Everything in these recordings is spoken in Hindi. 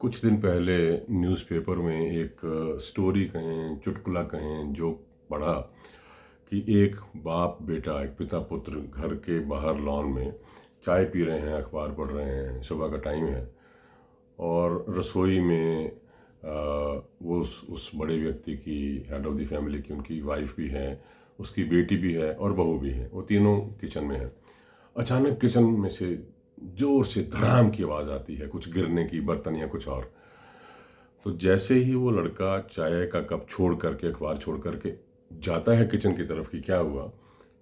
कुछ दिन पहले न्यूज़पेपर में एक स्टोरी कहें, चुटकुला कहें, जोक पढ़ा कि एक बाप बेटा, एक पिता पुत्र घर के बाहर लॉन में चाय पी रहे हैं, अखबार पढ़ रहे हैं, सुबह का टाइम है और रसोई में वो उस बड़े व्यक्ति की, हेड ऑफ़ द फैमिली की, उनकी वाइफ भी है, उसकी बेटी भी है और बहू भी है। वो तीनों किचन में हैं। अचानक किचन में से ज़ोर से धड़ाम की आवाज़ आती है, कुछ गिरने की, बर्तन या कुछ और। तो जैसे ही वो लड़का चाय का कप छोड़ करके, अखबार छोड़ करके जाता है किचन की तरफ कि क्या हुआ,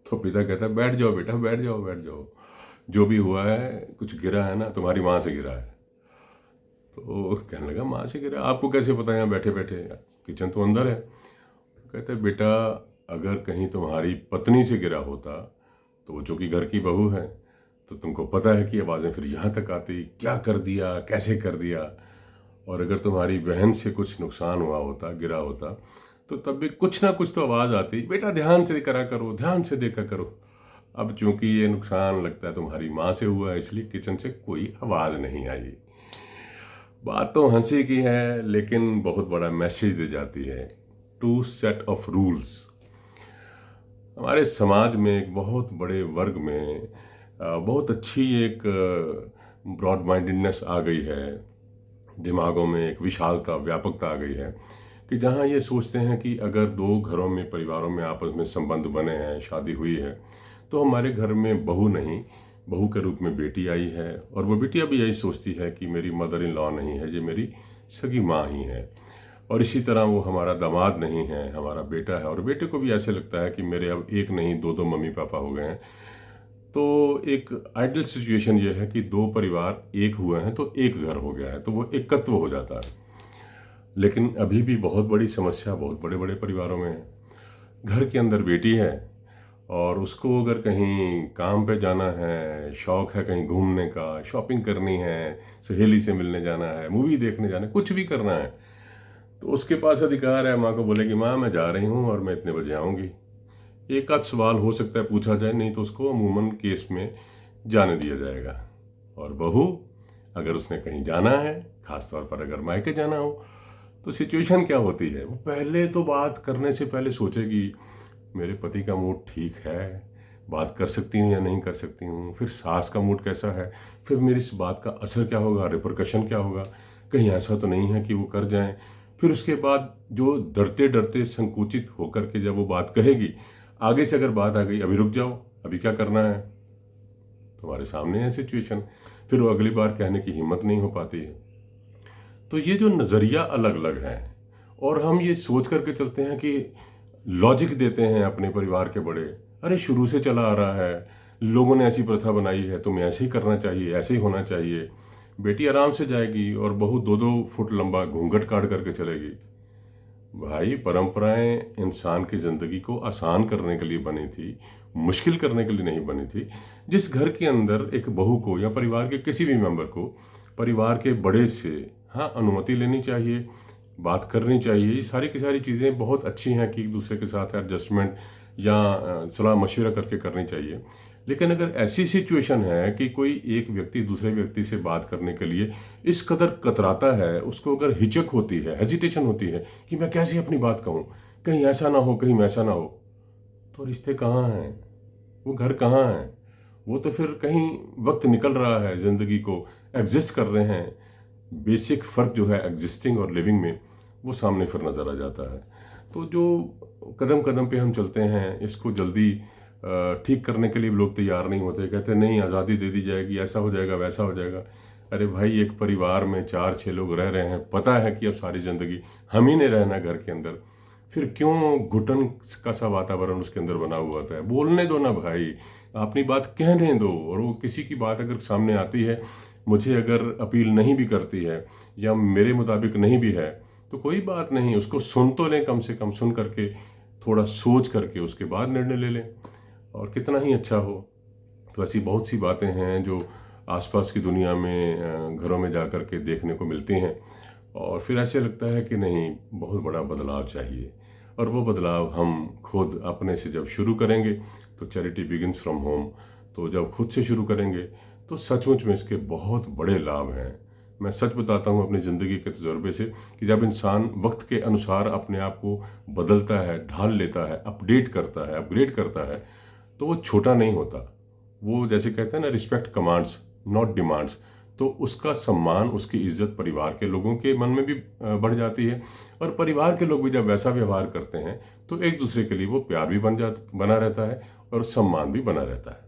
तो पिता कहता है, बैठ जाओ बेटा, बैठ जाओ, बैठ जाओ। जो भी हुआ है, कुछ गिरा है ना, तुम्हारी माँ से गिरा है। तो कहने लगा, माँ से गिरा? आपको कैसे पता? यहाँ बैठे बैठे, किचन तो अंदर है। कहते, बेटा अगर कहीं तुम्हारी पत्नी से गिरा होता, तो वो जो कि घर की बहू है, तो तुमको पता है कि आवाज़ें फिर यहाँ तक आती, क्या कर दिया, कैसे कर दिया। और अगर तुम्हारी बहन से कुछ नुकसान हुआ होता, गिरा होता, तो तब भी कुछ ना कुछ तो आवाज़ आती, बेटा ध्यान से करा करो, ध्यान से देखा करो। अब चूंकि ये नुकसान लगता है तुम्हारी माँ से हुआ है, इसलिए किचन से कोई आवाज़ नहीं आई। बात तो हंसी की है, लेकिन बहुत बड़ा मैसेज दे जाती है। Two set of rules. हमारे समाज में एक बहुत बड़े वर्ग में बहुत अच्छी एक ब्रॉड माइंडेडनेस आ गई है, दिमागों में एक विशालता, व्यापकता आ गई है कि जहाँ ये सोचते हैं कि अगर दो घरों में, परिवारों में आपस में संबंध बने हैं, शादी हुई है, तो हमारे घर में बहू नहीं, बहू के रूप में बेटी आई है, और वो बेटियाँ भी यही सोचती है कि मेरी मदर इन लॉ नहीं है, ये मेरी सगी माँ ही है। और इसी तरह वो हमारा दामाद नहीं है, हमारा बेटा है। और बेटे को भी ऐसे लगता है कि मेरे अब एक नहीं, दो दो मम्मी पापा हो गए हैं। तो एक आइडियल सिचुएशन ये है कि दो परिवार एक हुए हैं तो एक घर हो गया है, तो वो एकत्व हो जाता है। लेकिन अभी भी बहुत बड़ी समस्या बहुत बड़े बड़े परिवारों में है। घर के अंदर बेटी है और उसको अगर कहीं काम पे जाना है, शौक है कहीं घूमने का, शॉपिंग करनी है, सहेली से मिलने जाना है, मूवी देखने जाना है, कुछ भी करना है, तो उसके पास अधिकार है। माँ को बोलेगी, माँ मैं जा रही हूँ और मैं इतने बजे आऊँगी। एक आध सवाल हो सकता है पूछा जाए, नहीं तो उसको अमूमन केस में जाने दिया जाएगा। और बहू, अगर उसने कहीं जाना है, खासतौर पर अगर मायके जाना हो, तो सिचुएशन क्या होती है, वो पहले तो बात करने से पहले सोचेगी, मेरे पति का मूड ठीक है, बात कर सकती हूँ या नहीं कर सकती हूँ, फिर सास का मूड कैसा है, फिर मेरी इस बात का असर क्या होगा, रिपरकशन क्या होगा, कहीं ऐसा तो नहीं है कि वो कर जाएं। फिर उसके बाद जो डरते डरते संकुचित होकर के जब वो बात कहेगी, आगे से अगर बात आ गई, अभी रुक जाओ, अभी क्या करना है, तुम्हारे सामने है सिचुएशन, फिर वो अगली बार कहने की हिम्मत नहीं हो पाती है। तो ये जो नज़रिया अलग अलग है, और हम ये सोच करके चलते हैं कि लॉजिक देते हैं अपने परिवार के बड़े, अरे शुरू से चला आ रहा है, लोगों ने ऐसी प्रथा बनाई है, तुम्हें ऐसे ही करना चाहिए, ऐसे ही होना चाहिए। बेटी आराम से जाएगी और बहू दो दो फुट लंबा घूंघट काट करके चलेगी। भाई, परंपराएं इंसान की ज़िंदगी को आसान करने के लिए बनी थी, मुश्किल करने के लिए नहीं बनी थी। जिस घर के अंदर एक बहू को या परिवार के किसी भी मेंबर को परिवार के बड़े से, हाँ, अनुमति लेनी चाहिए, बात करनी चाहिए, ये सारी की सारी चीज़ें बहुत अच्छी हैं कि एक दूसरे के साथ एडजस्टमेंट या सलाह मशवरा करके करनी चाहिए। लेकिन अगर ऐसी सिचुएशन है कि कोई एक व्यक्ति दूसरे व्यक्ति से बात करने के लिए इस कदर कतराता है, उसको अगर हिचक होती है, हेजिटेशन होती है कि मैं कैसे अपनी बात कहूँ, कहीं ऐसा ना हो, कहीं वैसा ना हो, तो रिश्ते कहाँ हैं, वो घर कहाँ है? वो तो फिर कहीं वक्त निकल रहा है, ज़िंदगी को एग्जिस्ट कर रहे हैं। बेसिक फ़र्क जो है एग्जिस्टिंग और लिविंग में, वो सामने फिर नज़र आ जाता है। तो जो कदम कदम पे हम चलते हैं, इसको जल्दी ठीक करने के लिए लोग तैयार नहीं होते। कहते हैं नहीं, आज़ादी दे दी जाएगी, ऐसा हो जाएगा, वैसा हो जाएगा। अरे भाई, एक परिवार में 4-6 लोग रह रहे हैं, पता है कि अब सारी ज़िंदगी हम ही ने रहना घर के अंदर, फिर क्यों घुटन का सा वातावरण उसके अंदर बना हुआ होता है? बोलने दो ना भाई, अपनी बात कहने दो। और वो किसी की बात अगर सामने आती है, मुझे अगर अपील नहीं भी करती है या मेरे मुताबिक नहीं भी है, तो कोई बात नहीं, उसको सुन तो लें, कम से कम सुन करके, थोड़ा सोच करके उसके बाद निर्णय ले लें, और कितना ही अच्छा हो। तो ऐसी बहुत सी बातें हैं जो आसपास की दुनिया में घरों में जा कर के देखने को मिलती हैं, और फिर ऐसे लगता है कि नहीं, बहुत बड़ा बदलाव चाहिए। और वो बदलाव हम खुद अपने से जब शुरू करेंगे, तो चैरिटी बिगिंस फ्रॉम होम। तो जब खुद से शुरू करेंगे, तो सचमुच में इसके बहुत बड़े लाभ हैं। मैं सच बताता हूँ अपनी ज़िंदगी के तजुर्बे से कि जब इंसान वक्त के अनुसार अपने आप को बदलता है, ढाल लेता है, अपडेट करता है, अपग्रेड करता है, तो वो छोटा नहीं होता। वो जैसे कहते हैं ना, रिस्पेक्ट कमांड्स नॉट डिमांड्स। तो उसका सम्मान, उसकी इज्जत परिवार के लोगों के मन में भी बढ़ जाती है, और परिवार के लोग भी जब वैसा व्यवहार करते हैं तो एक दूसरे के लिए वो प्यार भी बना रहता है और सम्मान भी बना रहता है।